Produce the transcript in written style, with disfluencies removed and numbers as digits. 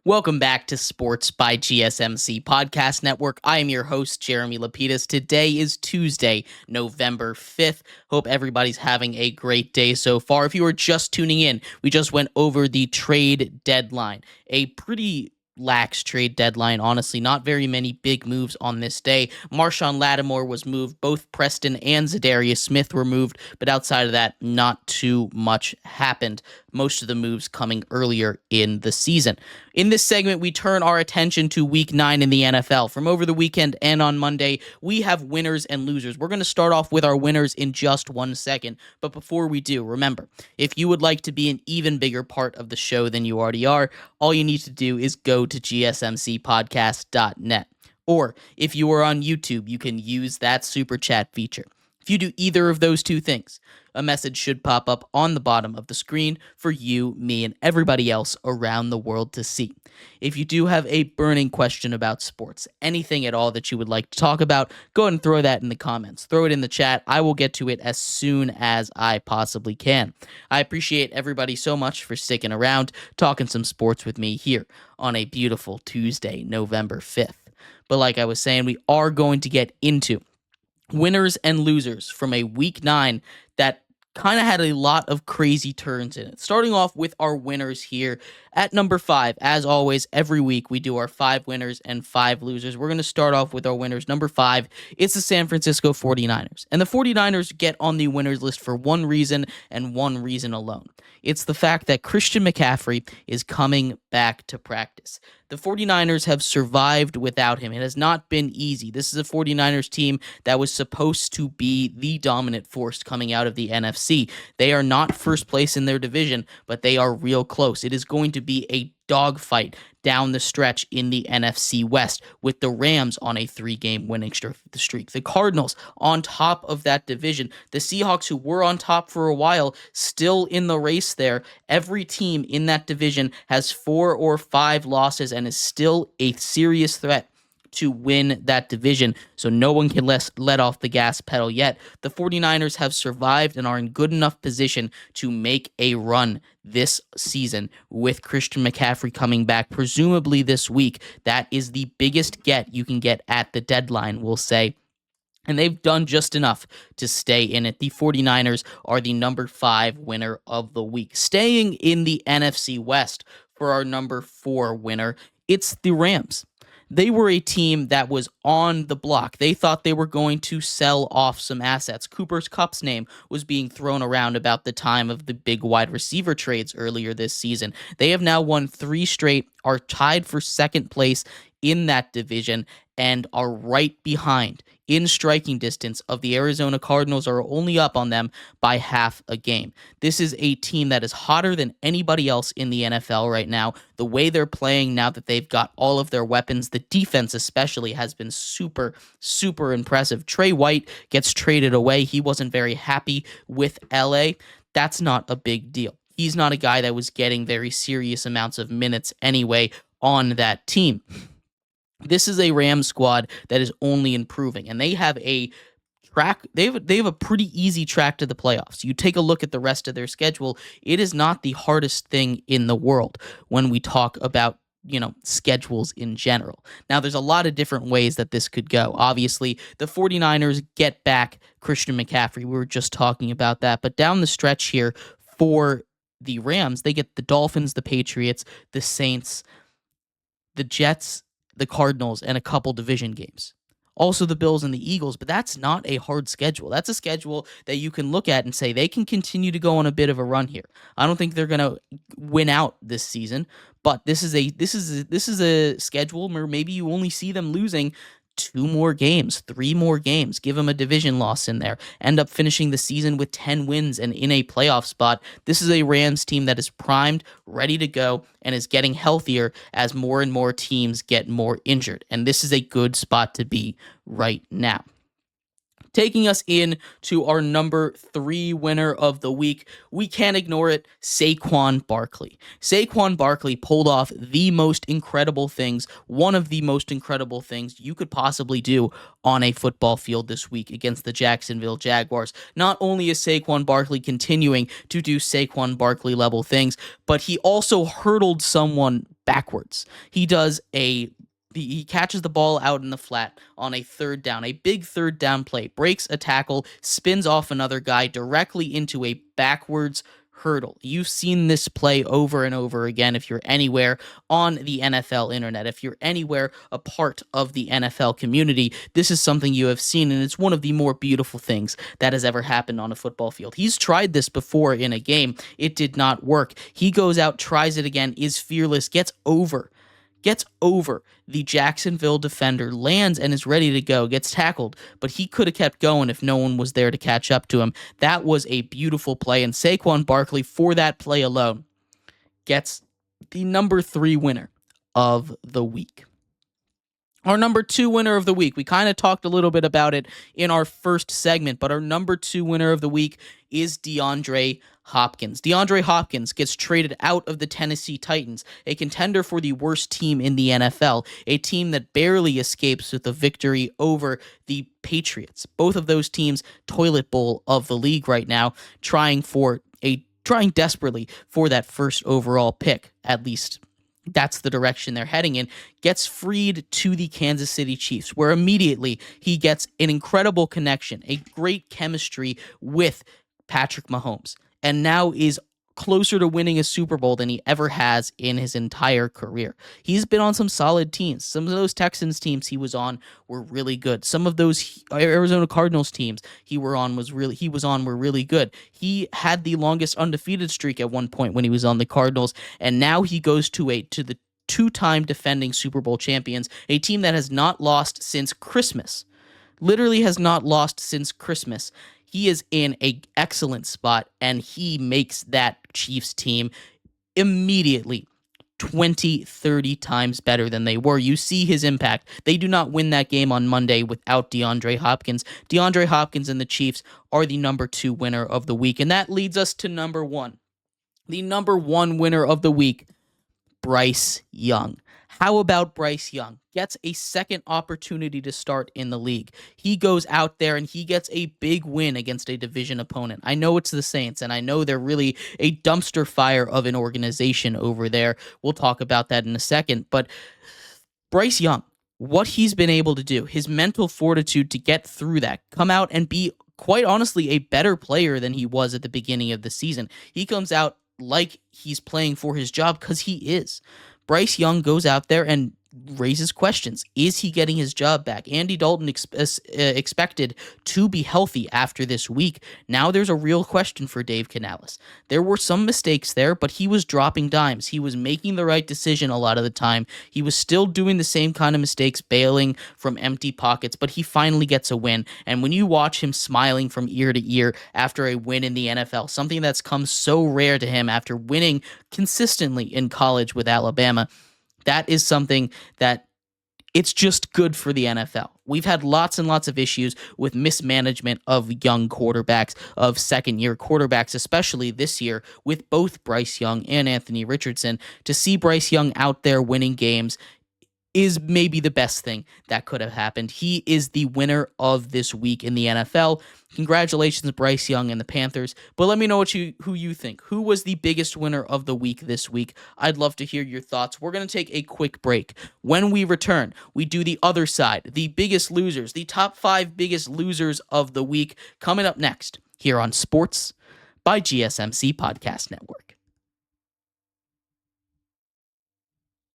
Welcome back to Sports by GSMC Podcast Network. I am your host, Jeremy Lapidus. Today is Tuesday, November 5th. Hope everybody's having a great day so far. If you are just tuning in, we just went over the trade deadline. A pretty lax trade deadline, honestly. Not very many big moves on this day. Marshawn Lattimore was moved. Both Preston and Zadarius Smith were moved, but outside of that, not too much happened. Most of the moves coming earlier in the season. In this segment, we turn our attention to Week 9 in the NFL. From over the weekend and on Monday, we have winners and losers. We're going to start off with our winners in just 1 second. But before we do, remember, if you would like to be an even bigger part of the show than you already are, all you need to do is go to gsmcpodcast.net. Or if you are on YouTube, you can use that super chat feature. If you do either of those two things, a message should pop up on the bottom of the screen for you, me, and everybody else around the world to see. If you do have a burning question about sports, anything at all that you would like to talk about, go ahead and throw that in the comments. Throw it in the chat. I will get to it as soon as I possibly can. I appreciate everybody so much for sticking around, talking some sports with me here on a beautiful Tuesday, November 5th. But like I was saying, we are going to get into winners and losers from a Week 9 that kind of had a lot of crazy turns in it. Starting off with our winners here at number 5. As always, every week we do our 5 winners and 5 losers. We're going to start off with our winners. Number 5, it's the San Francisco 49ers. And the 49ers get on the winners list for one reason and one reason alone. It's the fact that Christian McCaffrey is coming back to practice. The 49ers have survived without him. It has not been easy. This is a 49ers team that was supposed to be the dominant force coming out of the NFC. They are not first place in their division, but they are real close. It is going to be a dogfight down the stretch in the NFC West, with the Rams on a 3-game winning streak. The Cardinals on top of that division. The Seahawks, who were on top for a while, still in the race there. Every team in that division has 4 or 5 losses and is still a serious threat to win that division, so no one can let off the gas pedal yet. The 49ers have survived and are in good enough position to make a run this season with Christian McCaffrey coming back, presumably this week. That is the biggest get you can get at the deadline, we'll say. And they've done just enough to stay in it. The 49ers are the number 5 winner of the week. Staying in the NFC West for our number 4 winner, it's the Rams. They were a team that was on the block. They thought they were going to sell off some assets. Cooper Kupp's name was being thrown around about the time of the big wide receiver trades earlier this season. They have now won 3 straight, are tied for second place in that division, and are right behind, in striking distance, of the Arizona Cardinals, are only up on them by half a game. This is a team that is hotter than anybody else in the NFL right now. The way they're playing now that they've got all of their weapons, the defense especially, has been super, super impressive. Trey White gets traded away. He wasn't very happy with LA. That's not a big deal. He's not a guy that was getting very serious amounts of minutes anyway on that team. This is a Rams squad that is only improving, and they have a track. They have a pretty easy track to the playoffs. You take a look at the rest of their schedule. It is not the hardest thing in the world when we talk about, schedules in general. Now, there's a lot of different ways that this could go. Obviously, the 49ers get back Christian McCaffrey. We were just talking about that. But down the stretch here for the Rams, they get the Dolphins, the Patriots, the Saints, the Jets, the Cardinals, and a couple division games. Also the Bills and the Eagles, but that's not a hard schedule. That's a schedule that you can look at and say they can continue to go on a bit of a run here. I don't think they're going to win out this season, but this is a schedule where maybe you only see them losing 2 more games, 3 more games, give them a division loss in there, end up finishing the season with 10 wins and in a playoff spot. This is a Rams team that is primed, ready to go, and is getting healthier as more and more teams get more injured. And this is a good spot to be right now. Taking us in to our number 3 winner of the week, we can't ignore it, Saquon Barkley. Saquon Barkley pulled off the most incredible things, one of the most incredible things you could possibly do on a football field this week against the Jacksonville Jaguars. Not only is Saquon Barkley continuing to do Saquon Barkley level things, but he also hurdled someone backwards. He catches the ball out in the flat on a third down, a big third down play, breaks a tackle, spins off another guy directly into a backwards hurdle. You've seen this play over and over again if you're anywhere on the NFL internet, if you're anywhere a part of the NFL community. This is something you have seen, and it's one of the more beautiful things that has ever happened on a football field. He's tried this before in a game. It did not work. He goes out, tries it again, is fearless, gets over the Jacksonville defender, lands and is ready to go, gets tackled, but he could have kept going if no one was there to catch up to him. That was a beautiful play, and Saquon Barkley, for that play alone, gets the number 3 winner of the week. Our number 2 winner of the week, we kind of talked a little bit about it in our first segment, but our number 2 winner of the week is DeAndre Hopkins. DeAndre Hopkins gets traded out of the Tennessee Titans, a contender for the worst team in the NFL, a team that barely escapes with a victory over the Patriots. Both of those teams toilet bowl of the league right now, trying desperately for that first overall pick, at least. That's the direction they're heading in. Gets freed to the Kansas City Chiefs, where immediately he gets an incredible connection, a great chemistry with Patrick Mahomes, and now is closer to winning a Super Bowl than he ever has in his entire career. He's been on some solid teams. Some of those Texans teams he was on were really good. Some of those Arizona Cardinals teams he was on were really good. He had the longest undefeated streak at one point when he was on the Cardinals, and now he goes to the 2-time defending Super Bowl champions, a team that has not lost since Christmas. Literally has not lost since Christmas. He is in an excellent spot, and he makes that Chiefs team immediately 20, 30 times better than they were. You see his impact. They do not win that game on Monday without DeAndre Hopkins. DeAndre Hopkins and the Chiefs are the number 2 winner of the week, and that leads us to number 1. The number 1 winner of the week, Bryce Young. How about Bryce Young? Gets a second opportunity to start in the league. He goes out there and he gets a big win against a division opponent. I know it's the Saints, and I know they're really a dumpster fire of an organization over there. We'll talk about that in a second. But Bryce Young, what he's been able to do, his mental fortitude to get through that, come out and be, quite honestly, a better player than he was at the beginning of the season. He comes out like he's playing for his job because he is. Bryce Young goes out there and raises questions. Is he getting his job back? Andy Dalton expected to be healthy after this week. Now there's a real question for Dave Canales. There were some mistakes there, but he was dropping dimes. He was making the right decision a lot of the time. He was still doing the same kind of mistakes, bailing from empty pockets, but he finally gets a win. And when you watch him smiling from ear to ear after a win in the NFL, something that's come so rare to him after winning consistently in college with Alabama, that is something that it's just good for the NFL. We've had lots and lots of issues with mismanagement of young quarterbacks, of second-year quarterbacks, especially this year with both Bryce Young and Anthony Richardson. To see Bryce Young out there winning games is maybe the best thing that could have happened. He is the winner of this week in the NFL. Congratulations, Bryce Young and the Panthers. But let me know who you think. Who was the biggest winner of the week this week? I'd love to hear your thoughts. We're going to take a quick break. When we return, we do the other side, the biggest losers, the top 5 biggest losers of the week, coming up next here on Sports by GSMC Podcast Network.